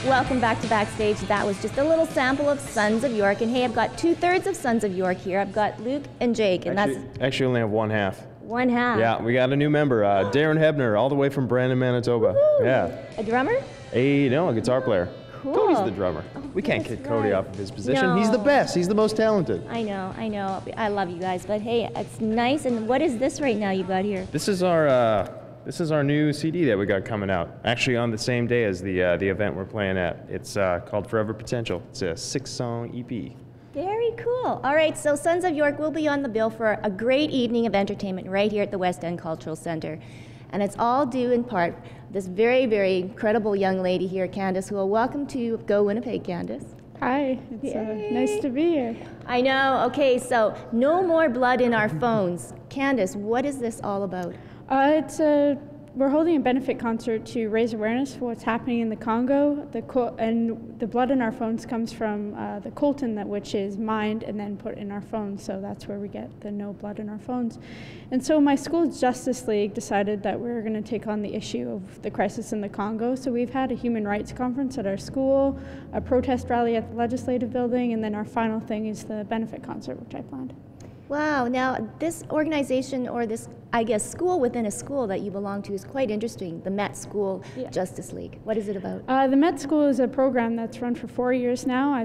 Welcome back to Backstage. That was just a little sample of Sons of York. And hey, I've got 2/3 of Sons of York here. I've got Luke and Jake. And Actually only have one half. One half. Yeah, we got a new member, Darren Hebner, all the way from Brandon, Manitoba. Woo-hoo. Yeah. A drummer? No, a guitar player. Cool. Cody's the drummer. Oh, we can't that's kick Cody right. off of his position. No. He's the best. He's the most talented. I know. I love you guys. But hey, it's nice. And what is this right now you got here? This is our new CD that we got coming out. Actually, on the same day as the event we're playing at. It's called Forever Potential. It's a 6-song EP. Very cool. All right, so Sons of York will be on the bill for a great evening of entertainment right here at the West End Cultural Centre. And it's all due in part this very, very incredible young lady here, Candace, who will welcome to Go Winnipeg, Candace. Hi, it's nice to be here. I know. Okay, so no more blood in our phones. Candace, what is this all about? We're holding a benefit concert to raise awareness for what's happening in the Congo. And the blood in our phones comes from the coltan, which is mined and then put in our phones. So that's where we get the no blood in our phones. And so my school's Justice League decided that we're going to take on the issue of the crisis in the Congo. So we've had a human rights conference at our school, a protest rally at the legislative building, and then our final thing is the benefit concert, which I planned. Wow, now this organization, or this, I guess, school within a school that you belong to is quite interesting, the Met School Justice League. What is it about? The Met School is a program that's run for 4 years now.